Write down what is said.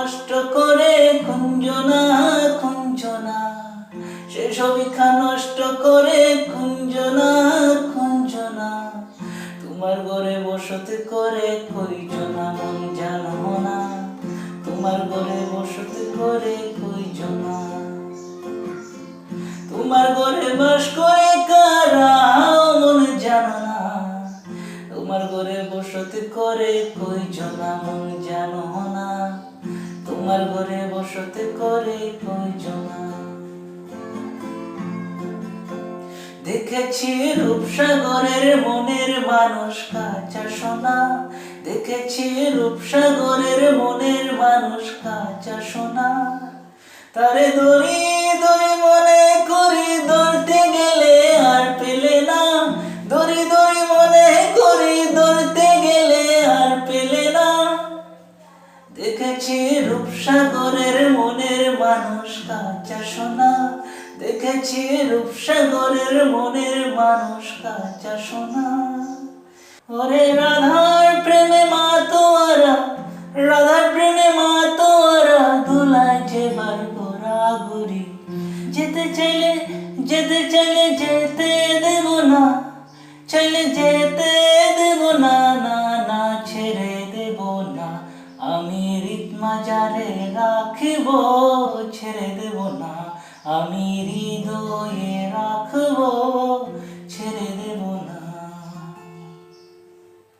নষ্ট করে কুঞ্জনা কুঞ্জনা, সে সবিখা নষ্ট করে কুঞ্জনা কুঞ্জনা। তোমার ঘরে বসতি করে কইজনা মন জানো না, তোমার ঘরে বসতি করে কইজনা। তোমার ঘরে বাস করে কারা মন জানো না, তোমার ঘরে বসতি করে কইজনা মন জানো না, তোমার ঘরে বসতি করে কইজনা। দেখেছি রূপসাগরের মনের মানুষ কাঁচা সোনা, দেখেছি রূপসাগরের মনের মানুষ কাঁচা সোনা। তারে দড়ি দড়ি মনে করি ধরতে গেলে আর পেলে না, দড়ি দড়ি মনে করি ধরতে গেলে আর পেলে না। দেখেছি রূপসাগরের মনের মানুষ কাঁচা সোনা, দেখেছি রূপসাগরের মনের মানুষ কাঁচা সোনা। ওরে রাধার প্রেমে মাতোয়ারা, রাধার প্রেমে মাতোয়ারা, দুলায় যে বার গোরাগুরি। যেতে চাইলে যেতে চাইলে যেতে দেব না, চাইলে যেতে দেব না, না না ছেড়ে দেব না। আমি রিতমাজারে রাখিব, ছেড়ে দেব না, আমি হৃদয়ে রাখব।